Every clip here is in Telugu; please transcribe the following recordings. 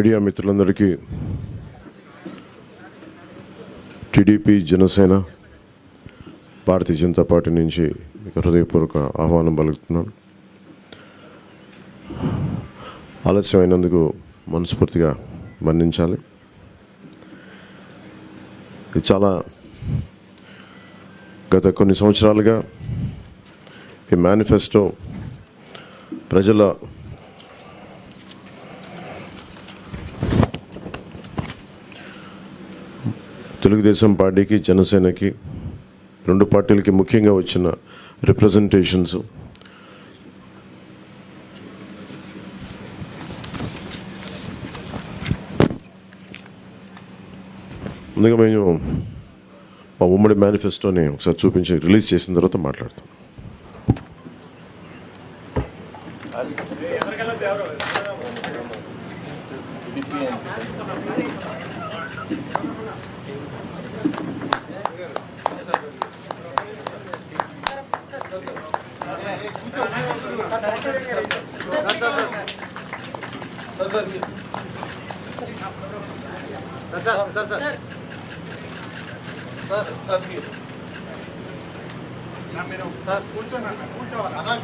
మీడియా మిత్రులందరికీ టీడీపీ, జనసేన, భారతీయ జనతా పార్టీ నుంచి మీకు హృదయపూర్వక ఆహ్వానం పలుకుతున్నాను. ఆలస్యమైనందుకు మనస్ఫూర్తిగా మన్నించాలి. ఇది చాలా గత కొన్ని సంవత్సరాలుగా ఈ మేనిఫెస్టో ప్రజల తెలుగుదేశం పార్టీకి, జనసేనకి, రెండు పార్టీలకి ముఖ్యంగా వచ్చిన రిప్రజెంటేషన్స్ ముందుగా మేము మా ఉమ్మడి మేనిఫెస్టోని ఒకసారి చూపించి రిలీజ్ చేసిన తర్వాత మాట్లాడతాం.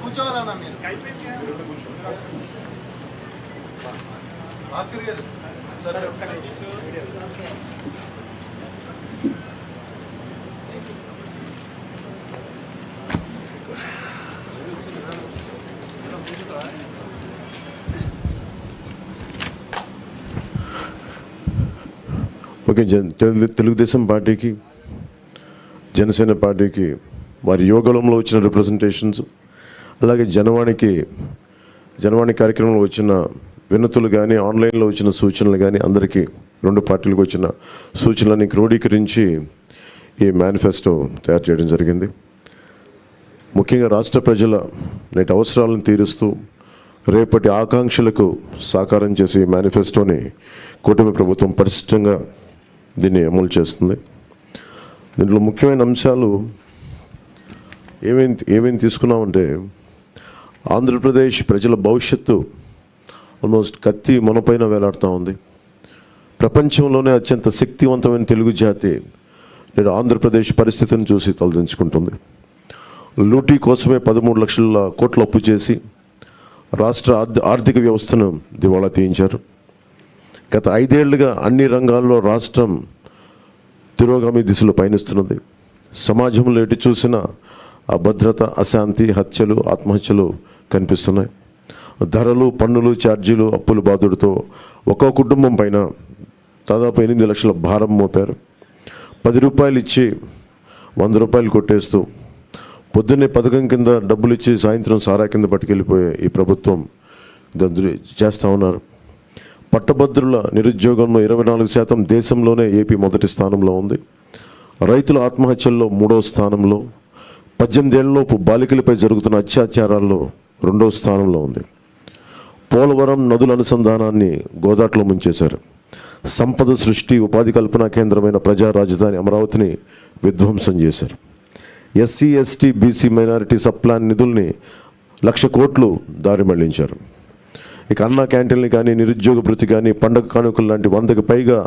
కూర్చోవాలన్నా మీరు భాస్కర్ గారు ఓకే. తెలుగుదేశం పార్టీకి, జనసేన పార్టీకి వారి యోగంలో వచ్చిన రిప్రజెంటేషన్స్, అలాగే జనవాణి కార్యక్రమంలో వచ్చిన వినతులు కానీ, ఆన్లైన్లో వచ్చిన సూచనలు కానీ, అందరికీ రెండు పార్టీలకు వచ్చిన సూచనలని క్రోడీకరించి ఈ మేనిఫెస్టో తయారు చేయడం జరిగింది. ముఖ్యంగా రాష్ట్ర ప్రజల నేటి అవసరాలను తీరుస్తూ రేపటి ఆకాంక్షలకు సాకారం చేసే ఈ మేనిఫెస్టోని కూటమి ప్రభుత్వం పరిశుభ్రంగా దీన్ని అమలు చేస్తుంది. దీంట్లో ముఖ్యమైన అంశాలు ఏమేమి తీసుకున్నామంటే, ఆంధ్రప్రదేశ్ ప్రజల భవిష్యత్తు ఆల్మోస్ట్ కత్తి మనపైన వేలాడుతూ ఉంది. ప్రపంచంలోనే అత్యంత శక్తివంతమైన తెలుగు జాతి నేడు ఆంధ్రప్రదేశ్ పరిస్థితిని చూసి తలదించుకుంటుంది. లూటీ కోసమే 13 లక్షల కోట్ల అప్పు చేసి రాష్ట్ర ఆర్థిక వ్యవస్థను దివాళా తీయించారు. గత 5 ఏళ్లుగా అన్ని రంగాల్లో రాష్ట్రం తిరోగామి దిశలో పయనిస్తున్నది. సమాజంలో ఎటు చూసినా అభద్రత, అశాంతి, హత్యలు, ఆత్మహత్యలు కనిపిస్తున్నాయి. ధరలు, పన్నులు, ఛార్జీలు, అప్పుల బాధుడితో ఒక్కో కుటుంబం పైన దాదాపు 8 లక్షల భారం మోపారు. 10 రూపాయలు ఇచ్చి 100 రూపాయలు కొట్టేస్తూ పొద్దున్నే పథకం కింద డబ్బులు ఇచ్చి సాయంత్రం సారా కింద పట్టుకెళ్ళిపోయే ఈ ప్రభుత్వం చేస్తూ ఉన్నారు. పట్టభద్రుల నిరుద్యోగంలో 24%, దేశంలోనే ఏపీ మొదటి స్థానంలో ఉంది. రైతుల ఆత్మహత్యల్లో 3వ స్థానంలో, 18 ఏళ్లలోపు బాలికలపై జరుగుతున్న అత్యాచారాల్లో 2వ స్థానంలో ఉంది. పోలవరం నదుల అనుసంధానాన్ని గోదాట్లో ముంచేశారు. సంపద సృష్టి, ఉపాధి కల్పన కేంద్రమైన ప్రజా రాజధాని అమరావతిని విధ్వంసం చేశారు. SC, ST, BC, minority sub plan నిధుల్ని 1,00,000 కోట్లు దారి మళ్లించారు. ఇక అన్నా క్యాంటీన్లు కానీ, నిరుద్యోగ భృతి కానీ, పండగ కానుకలు లాంటి 100కి పైగా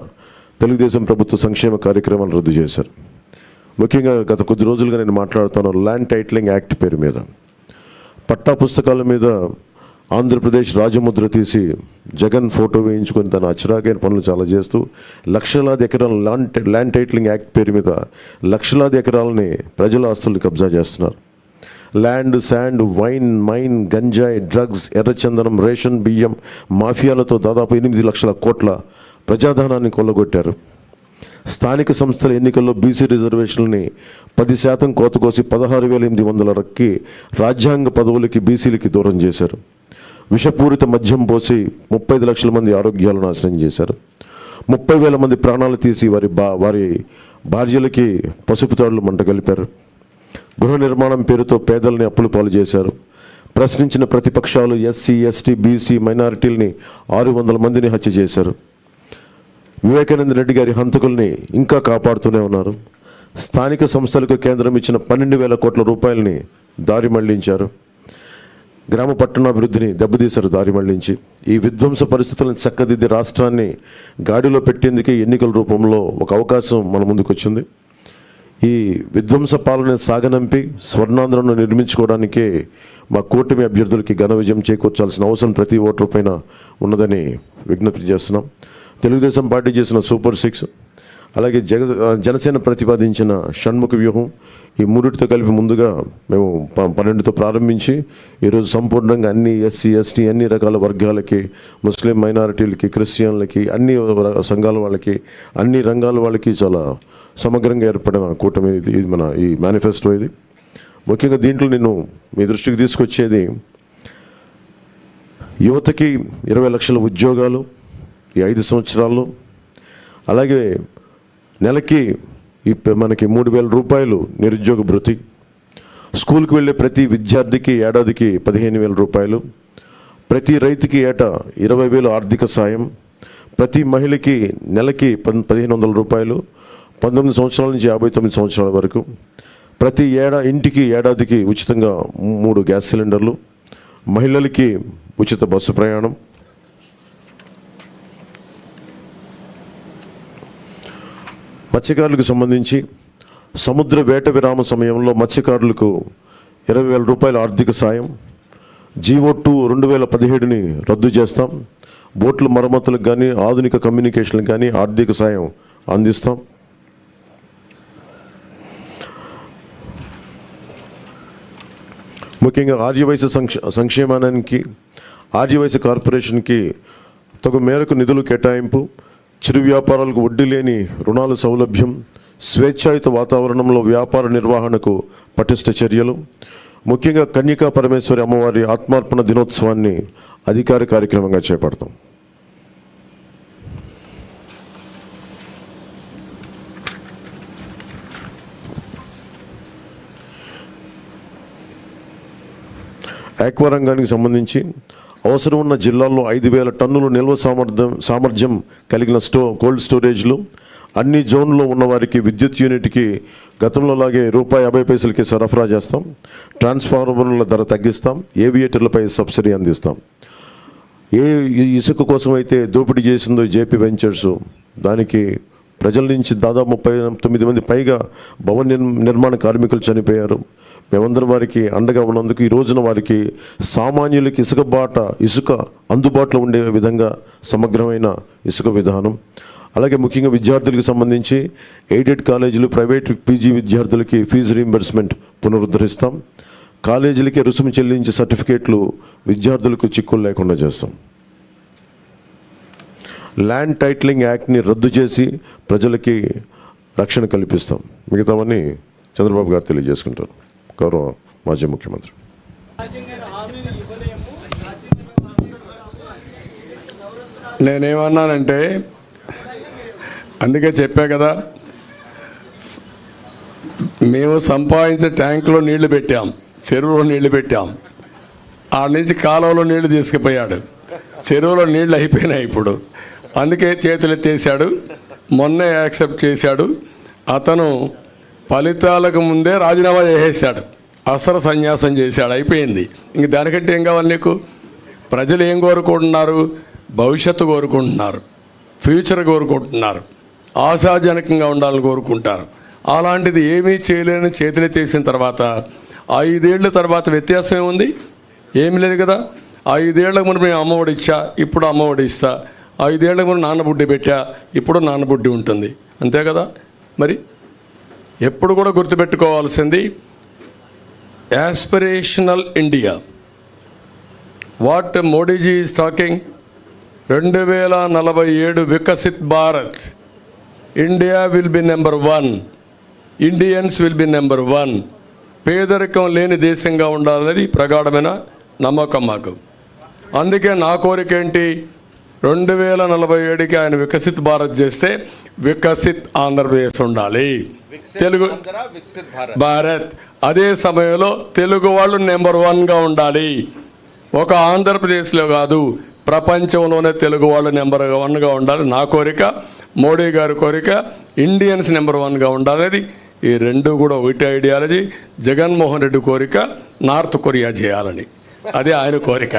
తెలుగుదేశం ప్రభుత్వ సంక్షేమ కార్యక్రమాలు రద్దు చేశారు. ముఖ్యంగా గత కొద్ది రోజులుగా నేను మాట్లాడుతాను ల్యాండ్ టైటిలింగ్ యాక్ట్ పేరు మీద. పట్టా పుస్తకాల మీద ఆంధ్రప్రదేశ్ రాజముద్ర తీసి జగన్ ఫోటో వేయించుకొని తన అచ్చరాకైన పనులు చాలా చేస్తూ లక్షలాది ఎకరాల ల్యాండ్ టైటిలింగ్ యాక్ట్ పేరు మీద లక్షలాది ఎకరాలని ప్రజల ఆస్తుల్ని కబ్జా చేస్తున్నారు. ల్యాండ్, శాండ్, వైన్, మైన్, గంజాయి, డ్రగ్స్, ఎర్రచందనం, రేషన్ బియ్యం మాఫియాలతో దాదాపు 8 లక్షల కోట్ల ప్రజాధనాన్ని కొల్లగొట్టారు. స్థానిక సంస్థల ఎన్నికల్లో బీసీ రిజర్వేషన్లని 10% కోత కోసి 16,800 రాజ్యాంగ పదవులకి బీసీలకి దూరం చేశారు. విషపూరిత మద్యం పోసి 35 లక్షల మంది ఆరోగ్యాలను నాశనం చేశారు. 30,000 మంది ప్రాణాలు తీసి వారి భార్యలకి పసుపు తాడులు మంట కలిపారు. గృహ నిర్మాణం పేరుతో పేదల్ని అప్పులు పాలు చేశారు. ప్రశ్నించిన ప్రతిపక్షాలు ఎస్సీ, ఎస్టీ, బీసీ, మైనారిటీలని 600 మందిని హత్య చేశారు. వివేకానంద రెడ్డి గారి హంతకుల్ని ఇంకా కాపాడుతూనే ఉన్నారు. స్థానిక సంస్థలకు కేంద్రం ఇచ్చిన 12,000 కోట్ల రూపాయలని దారి మళ్లించారు. గ్రామ పట్టణాభివృద్ధిని దెబ్బతీశారు దారి మళ్లించి. ఈ విధ్వంస పరిస్థితులను చక్కదిద్ది రాష్ట్రాన్ని గాడిలో పెట్టేందుకే ఎన్నికల రూపంలో ఒక అవకాశం మన ముందుకు వచ్చింది. ఈ విధ్వంస పాలన సాగనంపి స్వర్ణాంధ్రను నిర్మించుకోవడానికే మా కూటమి అభ్యర్థులకి ఘన విజయం చేకూర్చాల్సిన అవసరం ప్రతి ఓటర్ పైన ఉన్నదని విజ్ఞప్తి చేస్తున్నాం. తెలుగుదేశం పార్టీ చేసిన సూపర్ 6, అలాగే జనసేన ప్రతిపాదించిన షణ్ముఖ వ్యూహం, ఈ మూడిటితో కలిపి ముందుగా మేము 12తో ప్రారంభించి ఈరోజు సంపూర్ణంగా అన్ని ఎస్సీ ఎస్టీ అన్ని రకాల వర్గాలకి, ముస్లిం మైనారిటీలకి, క్రిస్టియన్లకి, అన్ని సంఘాల వాళ్ళకి, అన్ని రంగాల వాళ్ళకి చాలా సమగ్రంగా ఏర్పడిన కూటమి ఇది మన ఈ మేనిఫెస్టో. ఇది ముఖ్యంగా దీంట్లో నేను మీ దృష్టికి తీసుకొచ్చేది యువతకి 20 లక్షల ఉద్యోగాలు ఈ 5 సంవత్సరాల్లో, అలాగే నెలకి మనకి 3,000 రూపాయలు నిరుద్యోగ భృతి, స్కూల్కి వెళ్ళే ప్రతి విద్యార్థికి ఏడాదికి 15,000 రూపాయలు, ప్రతి రైతుకి ఏటా 20,000 ఆర్థిక సాయం, ప్రతి మహిళకి నెలకి 1,500 రూపాయలు 19 సంవత్సరాల నుంచి 59 సంవత్సరాల వరకు, ప్రతి ఇంటికి ఏడాదికి ఉచితంగా 3 గ్యాస్ సిలిండర్లు, మహిళలకి ఉచిత బస్సు ప్రయాణం, మత్స్యకారులకు సంబంధించి సముద్ర వేట విరామ సమయంలో మత్స్యకారులకు 20,000 రూపాయల ఆర్థిక సాయం, జీవో2 2017ని రద్దు చేస్తాం, బోట్ల మరమ్మతులకు కానీ ఆధునిక కమ్యూనికేషన్లకు కానీ ఆర్థిక సాయం అందిస్తాం. ముఖ్యంగా ఆర్యవైశ్య సంక్షేమానికి, ఆర్యవైశ్య కార్పొరేషన్కి తగు మేరకు నిధులు కేటాయింపు, చిరు వ్యాపారాలకు వడ్డీ లేని రుణాల సౌలభ్యం, స్వేచ్ఛాయుత వాతావరణంలో వ్యాపార నిర్వహణకు పటిష్ట చర్యలు, ముఖ్యంగా కన్యకా పరమేశ్వరి అమ్మవారి ఆత్మార్పణ దినోత్సవాన్ని అధికార కార్యక్రమంగా చేపడతాం. ఆక్వా రంగానికి సంబంధించి అవసరం ఉన్న జిల్లాల్లో 5,000 టన్నులు నిల్వ సామర్థ్యం కలిగిన కోల్డ్ స్టోరేజ్లు, అన్ని జోన్లో ఉన్నవారికి విద్యుత్ యూనిట్కి గతంలో లాగే ₹50 సరఫరా చేస్తాం, ట్రాన్స్ఫార్మర్ల ధర తగ్గిస్తాం, ఏవియేటర్లపై సబ్సిడీ అందిస్తాం. ఏ ఇసుక కోసం అయితే దోపిడీ చేసిందో జేపీ వెంచర్స్, దానికి ప్రజల నుంచి దాదాపు 39 మంది పైగా భవన నిర్మాణ కార్మికులు చనిపోయారు. మేమందరం వారికి అండగా ఉన్నందుకు ఈ రోజున వారికి సామాన్యులకి ఇసుక అందుబాటులో ఉండే విధంగా సమగ్రమైన ఇసుక విధానం, అలాగే ముఖ్యంగా విద్యార్థులకు సంబంధించి ఎయిడెడ్ కాలేజీలు, ప్రైవేట్ పీజీ విద్యార్థులకి ఫీజు రీయింబర్స్మెంట్ పునరుద్ధరిస్తాం, కాలేజీలకి రుసుము చెల్లించే సర్టిఫికేట్లు విద్యార్థులకు చిక్కులు లేకుండా చేస్తాం. ల్యాండ్ టైటిలింగ్ యాక్ట్ని రద్దు చేసి ప్రజలకి రక్షణ కల్పిస్తాం. మిగతావన్నీ చంద్రబాబు గారు తెలియజేసుకుంటారు. గౌరవ మాజీ ముఖ్యమంత్రి. నేనేమన్నానంటే, అందుకే చెప్పా కదా, మేము సంపాదించే ట్యాంకులో నీళ్లు పెట్టాం, చెరువులో నీళ్లు పెట్టాం, ఆ నుంచి కాలువలో నీళ్లు తీసుకుపోయాడు, చెరువులో నీళ్లు అయిపోయినాయి ఇప్పుడు. అందుకే చేతులు ఎత్తేసాడు, మొన్నే యాక్సెప్ట్ చేశాడు. అతను ఫలితాలకు ముందే రాజీనామా చేసేసాడు, అసలు సన్యాసం చేశాడు, అయిపోయింది. ఇంక దానికంటే ఏం కావాలి నీకు? ప్రజలు ఏం కోరుకుంటున్నారు? భవిష్యత్తు కోరుకుంటున్నారు, ఫ్యూచర్ కోరుకుంటున్నారు, ఆశాజనకంగా ఉండాలని కోరుకుంటారు. అలాంటిది ఏమీ చేయలేని చేతులెత్తేసిన తర్వాత 5 ఏళ్ల తర్వాత వ్యత్యాసం ఏముంది? ఏమి లేదు కదా. 5 ఏళ్లకు ముందు మేము అమ్మఒడి ఇచ్చా, ఇప్పుడు అమ్మఒడి ఇస్తా, 5 ఏళ్లకు ముందు నాన్నబుడ్డి పెట్టా, ఇప్పుడు నాన్నబుడ్డి ఉంటుంది, అంతే కదా. మరి ఎప్పుడు కూడా గుర్తుపెట్టుకోవాల్సింది aspirational India. What Modiji is talking, 2047 Viksit Bharat, India will be number 1, Indians will be number 1, పేదరికం లేని దేశంగా ఉండాలనేది ప్రగాఢమైన నమ్మకం మాకు. అందుకే నా కోరిక ఏంటి, 2047కి ఆయన వికసిత్ భారత్ చేస్తే వికసిత్ ఆంధ్రప్రదేశ్ ఉండాలి, తెలుగు భారత్. అదే సమయంలో తెలుగు వాళ్ళు నెంబర్ 1గా ఉండాలి. ఒక ఆంధ్రప్రదేశ్లో కాదు, ప్రపంచంలోనే తెలుగు వాళ్ళు నెంబర్ 1గా ఉండాలి. నా కోరిక, మోడీ గారి కోరిక, ఇండియన్స్ నెంబర్ 1గా ఉండాలనేది. ఈ రెండు కూడా ఒకటి ఐడియాలజీ. జగన్మోహన్ రెడ్డి కోరిక నార్త్ కొరియా చేయాలని. అదే ఆయన కోరిక.